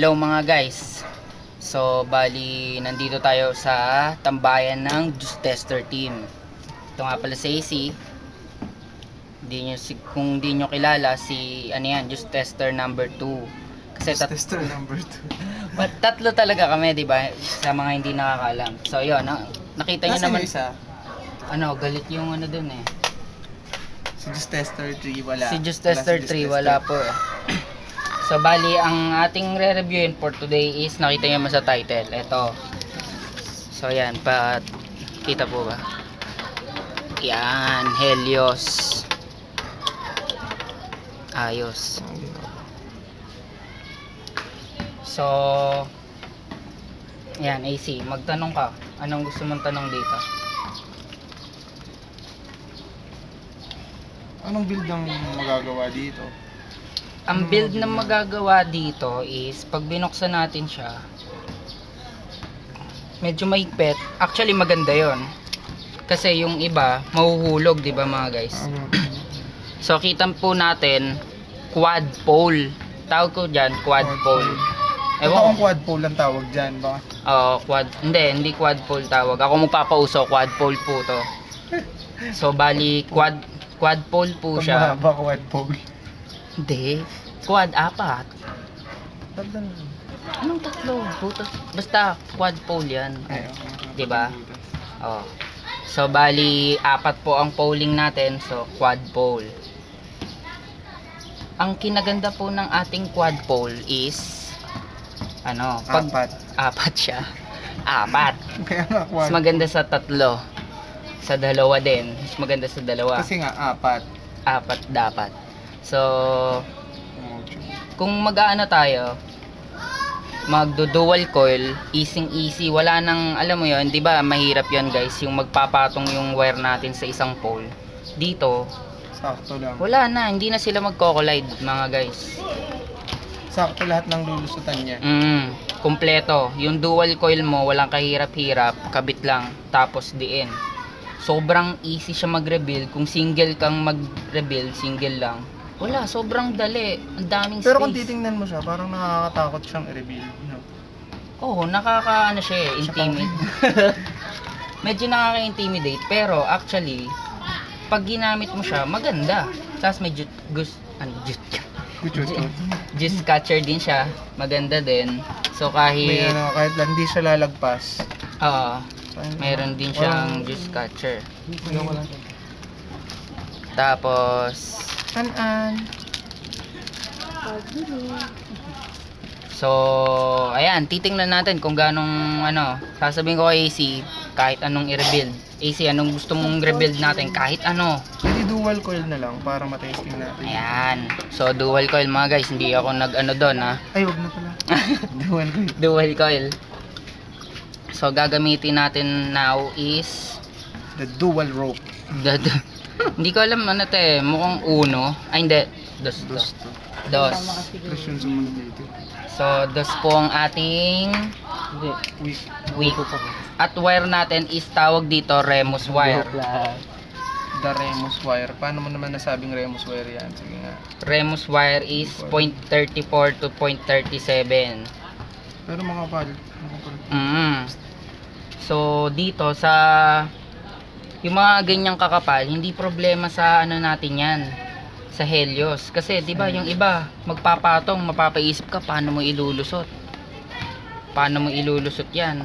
Hello mga guys. So bali nandito tayo sa tambayan ng Juice Tester team. Ito nga pala si AC. Kung di nyo kilala si ano yan, Juice Tester number 2. Kasi Tester number 2. tatlo talaga kami, di ba? Sa mga hindi nakakaalam. So yun, nakita nyo Nasaan naman yung isa? ano, galit yung ano dun eh. Si Juice Tester 3 wala. Si Juice Tester 3 wala po eh. So bali ang ating re-reviewin for today is, nakita nyo naman sa title, ito. So yan, kita po ba? Yan, Helios. Ayos. So yan, AC, magtanong ka. Anong gusto mong tanong dito? Anong build ang magagawa dito? Ang build na magagawa dito is, pag binuksan natin siya, medyo mahigpit. Actually maganda yon. Kasi yung iba mahuhulog, di ba mga guys? So kita po natin, quad pole. Tawag ko dyan, quad pole. Ewan kung quad pole ang tawag dyan ba? Hindi quad pole tawag. Ako magpapauso, quad pole po to. So bali, quad pole po siya. Pag quad pole. Hindi. Quad, 4. Anong tatlo? Basta quad pole yan. Diba? Oh. So, bali, 4 po ang polling natin. So, quad pole. Ang kinaganda po ng ating quad pole is, Apat. 4 siya. 4. Kaya nga Mas quad. maganda sa 3. Sa 2 din. Mas maganda sa 2. Kasi nga apat. 4 dapat. So, kung mag-aano tayo, magdo-dual coil, easy, wala nang, alam mo yon, di ba mahirap yon guys, yung magpapatong yung wire natin sa isang pole. Dito, Sakto lang. wala na, hindi na sila magko-collide mga guys. Sakto lahat ng lulusutan niya. Kumpleto. Yung dual coil mo, walang kahirap-hirap, kabit lang, tapos diin. Sobrang easy siya mag-rebuild. Kung single kang mag-rebuild, single lang. Wala, sobrang dali. Ang daming space. Pero kung titingnan mo siya, parang nakakatakot siyang i-reveal. No? Oo, siya eh, intimidate. Medyo nakaka-intimidate, pero actually, pag ginamit mo siya, maganda. Tapos may juice catcher din siya, maganda din. So May kahit kahit lang hindi siya lalagpas. mayroon din siyang juice catcher. Tapos so, ayan, titingnan natin kung ganong sasabihin ko kay AC, kahit anong i-rebuild. AC, anong gusto mong rebuild natin? Kahit ano. Hindi dual coil na lang para matesting natin. Ayan. So, dual coil mga guys, hindi ako doon ha. Ay, wag na pala. Dual coil. Dual coil. So, gagamitin natin now is The dual rope. hindi ko alam ano to eh, mukhang uno. Ay hindi, dos. Tapos yung sumunod dito. So, dos po ang ating wick. At wire natin is tawag dito Remus wire. The Remus wire. Paano mo naman nasabing Remus wire yan? Sige nga. Remus wire is 0.34 to 0.37. Pero mga pal. So, dito sa yung mga ganyang kakapal, hindi problema sa natin yan. Sa Helios. Kasi, di ba, yung iba, magpapatong, mapapaisip ka, paano mo ilulusot? Paano mo ilulusot yan?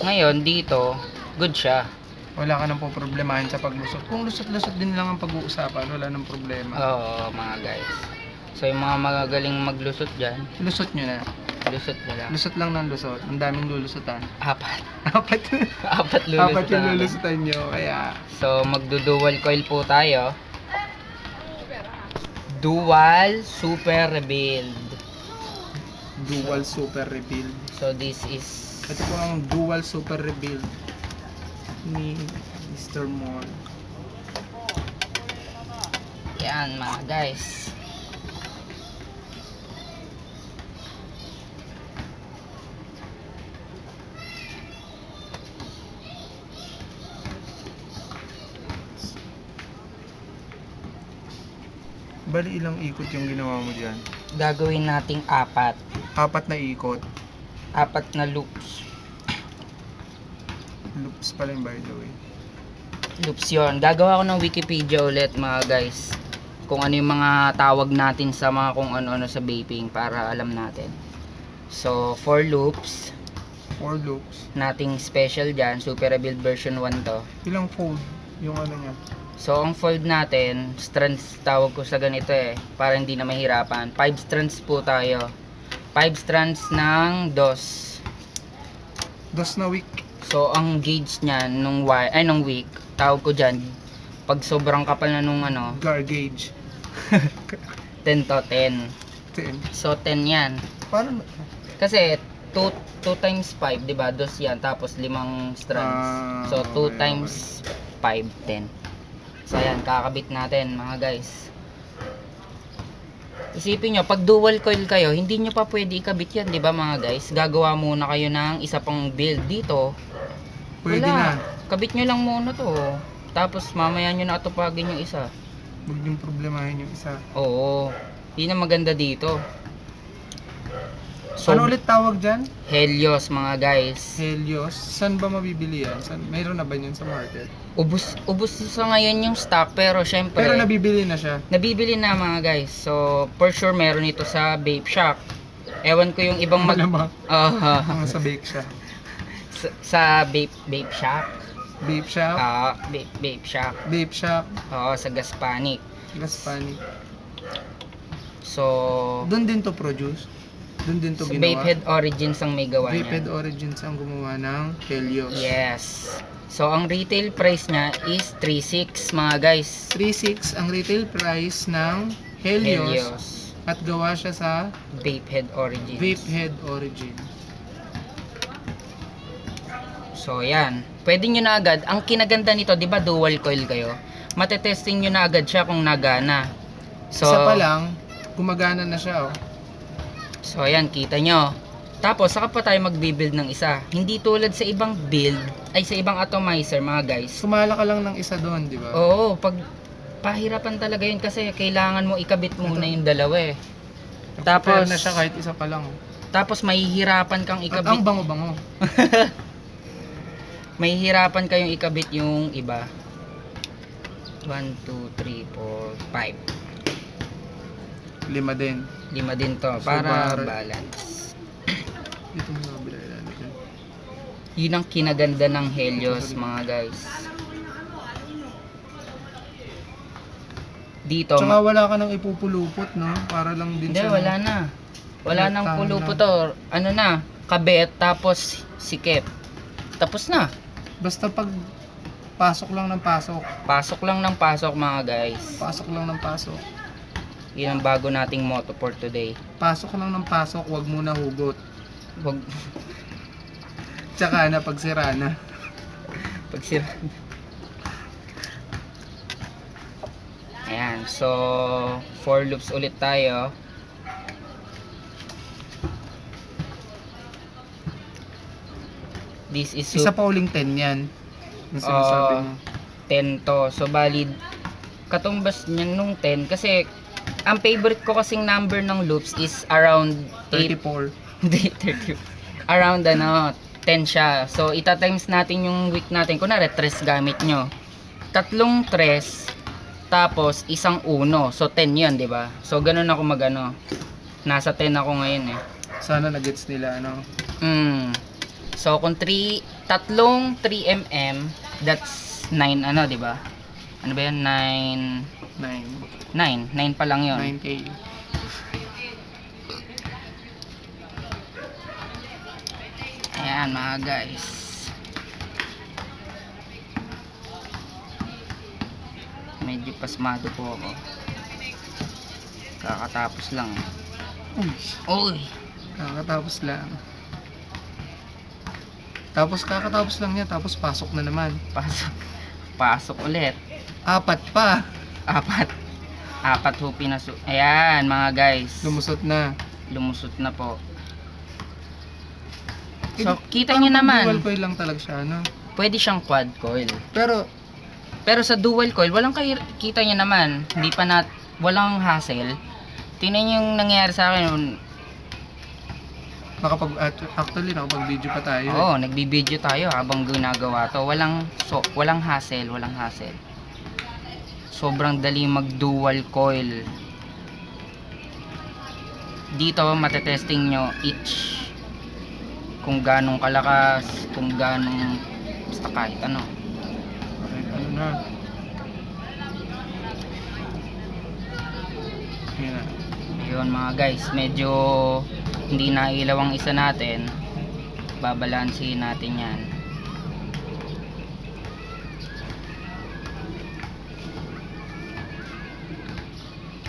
Ngayon, dito, good siya. Wala ka nang po problemahin sa paglusot. Kung lusot-lusot din lang ang pag-uusapan, wala nang problema. Oo, mga guys. So, yung mga magagaling maglusot dyan, Lusot nyo na. lusot na lang. Lusot lang ng lusot. Ang daming lulusutan. 4. Apat. 4 lulusutan. Apat yung lulusutan nyo. Kaya, So, magdo-dual coil po tayo. Dual super rebuild. dual super rebuild. So, this is Ito po ang dual super rebuild ni Mr. Mon. yan mga guys. Bali ilang ikot yung ginawa mo dyan? Gagawin nating 4. 4 na ikot. 4 na loops. Loops pala yung by the way. Loops yun. Gagawa ko ng Wikipedia ulit mga guys. Kung ano yung mga tawag natin sa mga kung ano-ano sa vaping para alam natin. So, 4 loops. 4 loops. Nating special dyan. Super Rebuild version 1 to. Ilang fold yung ano niya? So, ang fold natin, strands tawag ko sa ganito eh. Para hindi na mahirapan. 5 strands po tayo. 5 strands ng DOS. Dos na week. So, ang gauge niyan nung wire, ay nung wick, tawag ko diyan, pag sobrang kapal na nung ano, Gar gauge. 10 to 10. 10. So, 10 yan. Paano? Kasi 2 times 5, 'di ba? Dos yan tapos 5 strands. So, 2 okay, times 5, 10. So, ayan, kakabit natin, mga guys. Isipin nyo, pag dual coil kayo, hindi nyo pa pwede ikabit yan, 'di ba mga guys? Gagawa muna kayo ng isa pang build dito. Pwede Wala. na. Kabit nyo lang muna to. Tapos mamaya nyo na atupagin yung isa. Huwag yung problemahin yung isa. Oo. Yun ang maganda dito. So, Ano ulit tawag dyan? Helios mga guys. Helios. Saan ba mabibili yan? Mayroon na ba yan sa market? Ubus sa ngayon yung stock pero syempre Pero nabibili na siya. nabibili na mga guys. So for sure meron ito sa Vape Shop. Ewan ko yung ibang Malamang. Ah, Mga sa bake siya. sa Vape Shop. Vape shop. Vape Shop. Vape shop. Oo, sa Gaspanic. Gaspani. So Doon din to produce. Doon din to sa ginawa. Vapehead Origins ang may gawa Vapehead niya. Origins ang gumawa ng Helios. Yes. So ang retail price niya is 3.6 mga guys. 3.6 ang retail price ng Helios. Helios. At gawa siya sa Vapehead Origins. Vapehead Origin. So yan. Pwede nyo na agad. Ang kinaganda nito, di ba dual coil kayo? Matetesting nyo na agad siya kung nagana. So, Isa pa lang, gumagana na siya. Oh. so ayan, kita nyo. Tapos, saka pa tayo magbibuild ng isa. Hindi tulad sa ibang build, ay sa ibang atomizer mga guys. Sumala ka lang ng isa doon, di ba? Oo, pag pahirapan talaga yun kasi kailangan mo ikabit muna yung dalawa eh. Tapos Tapos, na siya kahit isa pa lang. tapos mahihirapan kang At ikabit. ang bango-bango. Mahihirapan kayong ikabit yung iba. 1, 2, 3, 4, 5. 5 din. 5 din to So, para para- balance. Dito mo sa kabila ilalagay. Yun ang kinaganda ng Helios mga guys. Dito, Tsaka wala ka nang ipupulupot, no? Para lang din hindi, siya. wala na. Wala nang Tama pulupo na. to. Ano na, kabit tapos sikip. Tapos na. Basta pag pasok lang ng pasok. Pasok lang ng pasok mga guys. Pasok lang ng pasok. Yun ang bago nating motto for today. Pasok lang ng pasok, wag muna hugot. Wag Tsaka na pagsira na. pagsira. Ayan, so 4 loops ulit tayo. This is Isa pa uling 10 yan. Yung sinasabi mo. 10 to. So valid katumbas niyan nung 10 kasi ang favorite ko kasing number ng loops is around 8 34. hindi 30 around 10 siya. So ita-times natin yung week natin. Kunwari 3 gamit nyo. 3 3 tapos isang 1. So 10 yun, di ba? So ganun ako magano. Nasa 10 ako ngayon eh. Sana na-gets nila, ano? So kung 3 mm, that's 9 ano, di ba? Ano ba yan? 9 9 pa lang yun. 9K. Ayan mga guys. Medyo pasmado po ako. Kakatapos lang. Uy, Uy! kakatapos lang. Tapos kakatapos lang niya, tapos pasok na naman. Pasok ulit. 4 pa. 4 ho pinaso. Ayan mga guys. Lumusot na. Lumusot na po. Eh, So, kita parang nyo naman. Dual coil lang talaga siya, ano? Pwede siyang quad coil. Pero Sa dual coil, walang kita nyo naman. Hindi pa walang hassle. Tingnan nyo yung nangyayari sa akin. Actually, nakapag-video pa tayo. Oo, nagbibideo tayo habang ginagawa to. Walang hassle, walang hassle. Sobrang dali mag dual coil. Dito matetesting nyo each kung ganong kalakas, kung ganong basta kahit ano. Okay, ano na. Ayan na. Ayun mga guys, medyo hindi nailaw ang isa natin. Babalansin natin yan.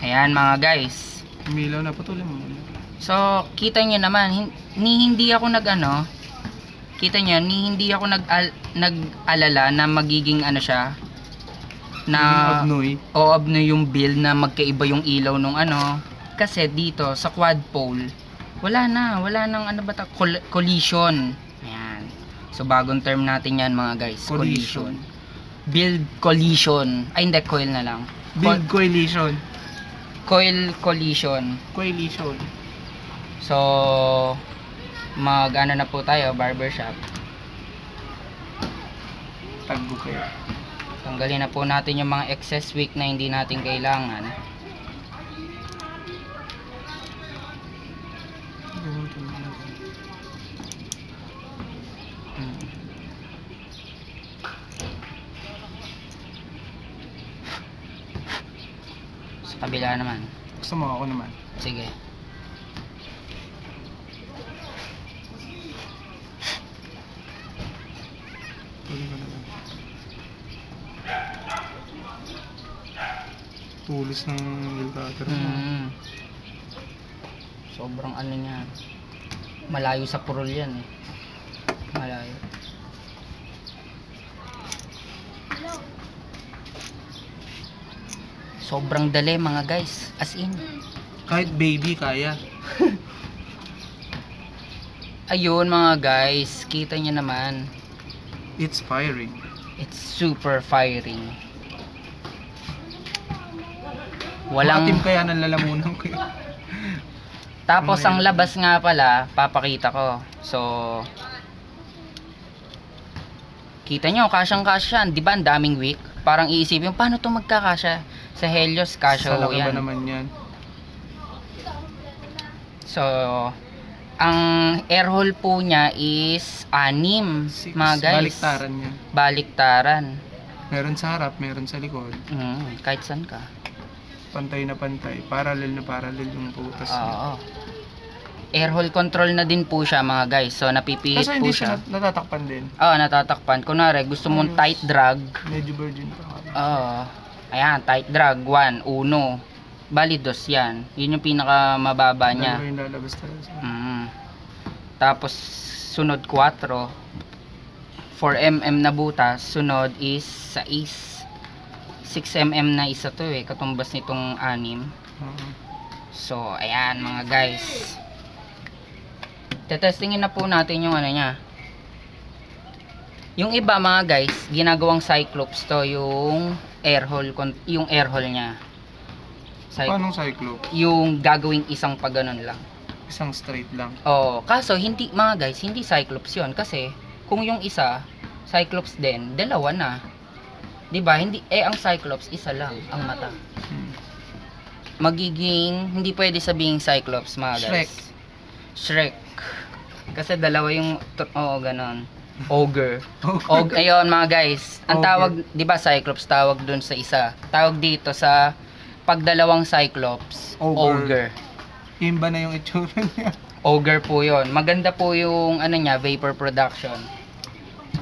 Ayan mga guys. Umilaw na, patuloy mo muna. So, kita nyo naman, hindi ako kita nyo, hindi ako nag-alala na magiging ano siya, na Abnoy. o abnoy yung build na magkaiba yung ilaw nung ano. Kasi dito, sa quad pole, wala nang ano ba collision. Ayan. So, bagong term natin yan mga guys, collision. Build collision. Ay, hindi, coil na lang. Build coalition. Coil collision. Coalition. So, mag-ano na po tayo, barbershop. Tagbo kayo. Tanggalin na po natin yung mga excess wick na hindi natin kailangan. Sa kabila naman. Gusto mo ako naman. Sige. Tuloy ko naman. Tulis ng nail cutter mo. Sobrang ano niya. Malayo sa purol yan eh. Malayo. Sobrang dali mga guys. As in. Kahit baby kaya. Ayun mga guys. Kita niyo naman. It's firing. It's super firing. Walang Makatim kaya ng lalamunan ko yun. tapos ang labas nga pala, papakita ko. So kita nyo, kasyang-kasya, di ba ang daming wick? Parang iisipin, paano to magkakasya? Sa Helios, kasya Sa ho laki ba yan. naman yan? So, ang air hole po niya is 6, mga guys. Baliktaran niya. Baliktaran. Meron sa harap, meron sa likod. Kahit saan ka. Pantay na pantay. Parallel na parallel yung butas niya. Oo. Air hole control na din po siya mga guys. So, napipihit Kasi po hindi siya. siya natatakpan din. Oo, natatakpan. Kunwari, gusto mong tight drag. Medyo virgin pa. Oo. Ayan, tight drag. 1, 1. Bali, 2 yan. Yun yung pinaka mababa niya. Dalawa yung lalabas talaga. Tapos, sunod 4. 4mm na butas. Sunod is 6. 6mm na isa to eh. Katumbas nitong 6. So, ayan mga guys. Tetestingin na po natin yung ano niya. Yung iba mga guys, ginagawang Cyclops to, yung air hole niya. Paano Cyclops? Yung gagawing isang pag ganun lang. Isang straight lang. Oo, kaso hindi mga guys, hindi Cyclops 'yon kasi kung yung isa Cyclops din, dalawa na. 'Di ba? Hindi ang Cyclops isa lang ang mata. Magiging hindi pwede sabihing Cyclops mga guys. Shrek. Kasi dalawa yung ganon. Ogre. Ayun mga guys. Ang Ogre. tawag, 'di ba Cyclops tawag dun sa isa. Tawag dito sa pagdalawang Cyclops, Ogre. Imba na yung itsura niya. Ogre po 'yon. Maganda po yung ano niya, vapor production.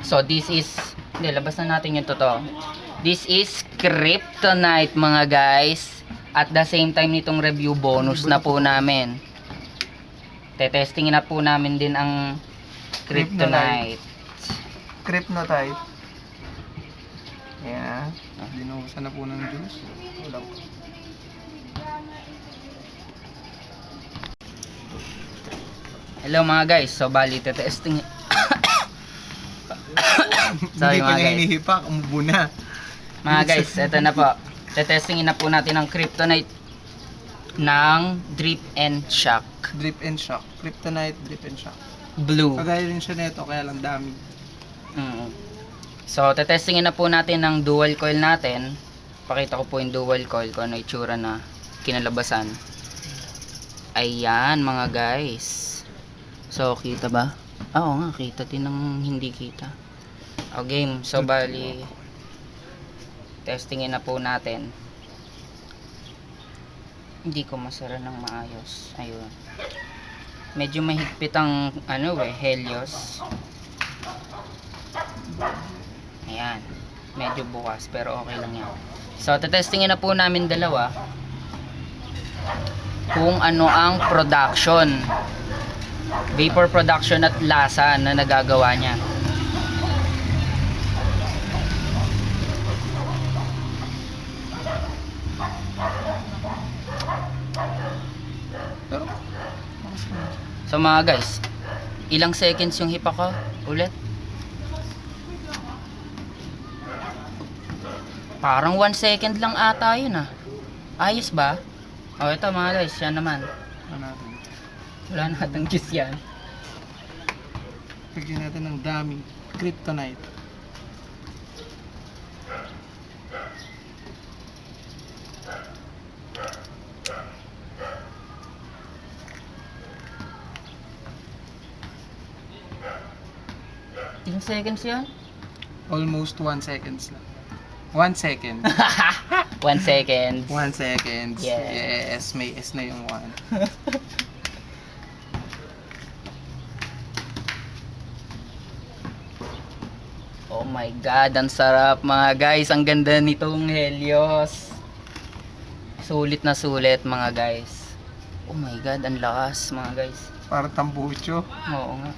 So this is, labas na natin yung totoo. This is Kryptonite mga guys. At the same time nitong review bonus na po namin. Tetestingin na po namin din ang Kryptonite. Kryptonite. Yeah. Binuhusan na po ng juice. Wala po. Hello mga guys. So bali tetesting. Hindi Sorry pa mga niya guys. hinihipak. Umubo na. Mga guys, eto na po. Tetestingin na po natin ang Kryptonite. ng Drip and Shock Drip and Shock. Kryptonite, Drip and Shock. Blue. Kagaya rin siya nito, kaya lang dami. Mm. So, tetestingin na po natin ang dual coil natin. Pakita ko po yung dual coil kung ano itsura na kinalabasan. Ayan mga guys. So, kita ba? Oo nga, kita din ng hindi kita. O game, so bali testingin na po natin. Hindi ko masara ng maayos. Ayun. Medyo mahigpit ang Helios. Ayan. Medyo bukas pero okay lang yan. So, tetestingin na po namin dalawa kung ano ang production, vapor production at lasa na nagagawa niya. Pero, So mga guys, ilang seconds yung hipa ko ulit? Parang 1 second lang ata yun ah. Ayos ba? O ito mga guys, yan naman. ano natin? Wala natang juice yan. Lagyan natin ng dami. Kryptonite. Ilang seconds yan? Almost 1 seconds lang. 1 second. 1 second. 1 seconds. Yeah. Yes, may S na yung 1. Oh my god, ang sarap mga guys. Ang ganda nitong Helios. Sulit na sulit mga guys. Oh my god, ang lakas mga guys. Para tambucho. Oo nga.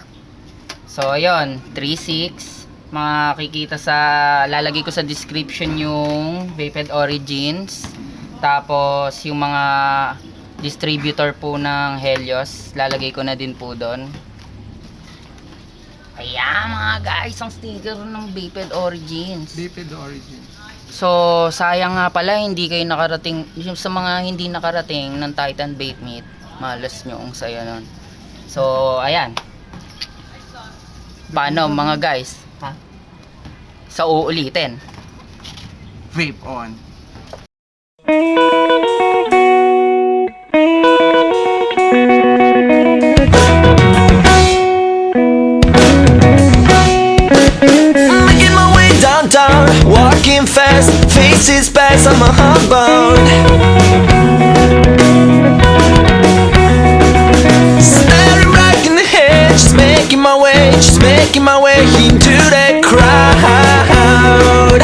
So ayun, 3.6. Makikita sa, lalagay ko sa description yung Vaped Origins. Tapos yung mga distributor po ng Helios, lalagay ko na din po doon. Ayan mga guys, ang sticker ng Vaped Origins. Vaped Origin. So, sayang nga pala hindi kayo nakarating, yung sa mga hindi nakarating ng Titan Vape Meet, malas nyo ang saya nun. So, ayan. Paano mga guys? Ha? Sa uulitin. Vape on. Making my way downtown, walking fast, faces pass, I'm a homebound. Staring back in the head, just making my way into that crowd.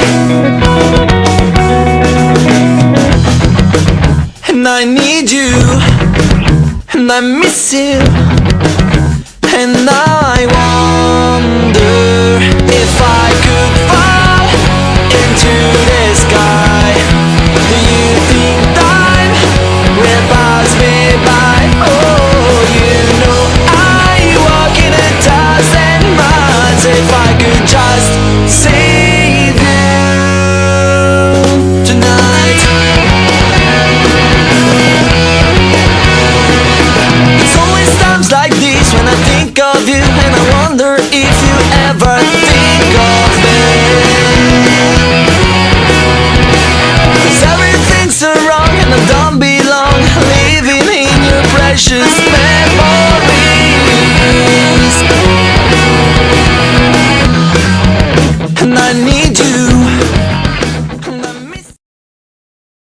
And I need you, and I miss you. And now I wonder if I could fall into the sky. Do you think time will pass me by? Oh, you know I walk in 1,000 miles if I could just save you tonight. It's always times like this when I think of you, and I wonder if you ever think of me. 'Cause everything's so wrong and I don't belong living in your precious